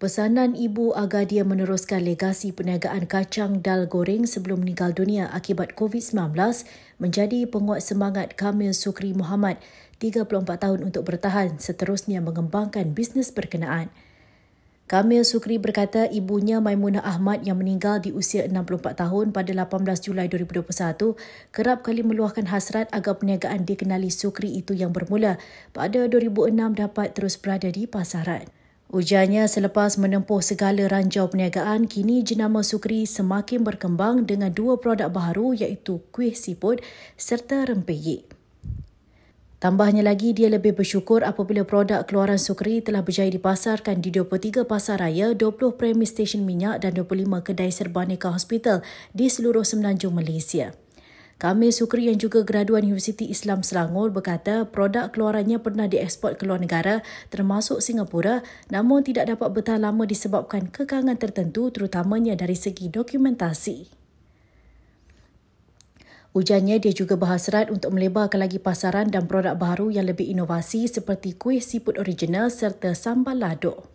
Pesanan Ibu Agadia meneruskan legasi perniagaan kacang dal goreng sebelum meninggal dunia akibat COVID-19 menjadi penguat semangat Kamil Sukri Mohamad, 34 tahun untuk bertahan seterusnya mengembangkan bisnes berkenaan. Kamil Sukri berkata ibunya Maimunah Ahmad yang meninggal di usia 64 tahun pada 18 Julai 2021 kerap kali meluahkan hasrat agar perniagaan dikenali Sukri itu yang bermula pada 2006 dapat terus berada di pasaran. Ujarnya selepas menempuh segala ranjau perniagaan, kini jenama Sukri semakin berkembang dengan dua produk baharu iaitu kuih siput serta rempeyek. Tambahnya lagi, dia lebih bersyukur apabila produk keluaran Sukri telah berjaya dipasarkan di 23 pasar raya, 20 premis stesen minyak dan 25 kedai serbaneka hospital di seluruh semenanjung Malaysia. Kamil Sukri yang juga graduan Universiti Islam Selangor berkata produk keluarannya pernah dieksport ke luar negara termasuk Singapura namun tidak dapat bertahan lama disebabkan kekangan tertentu terutamanya dari segi dokumentasi. Ujarnya dia juga berhasrat untuk melebarkan lagi pasaran dan produk baru yang lebih inovasi seperti kuih siput original serta sambal ladok.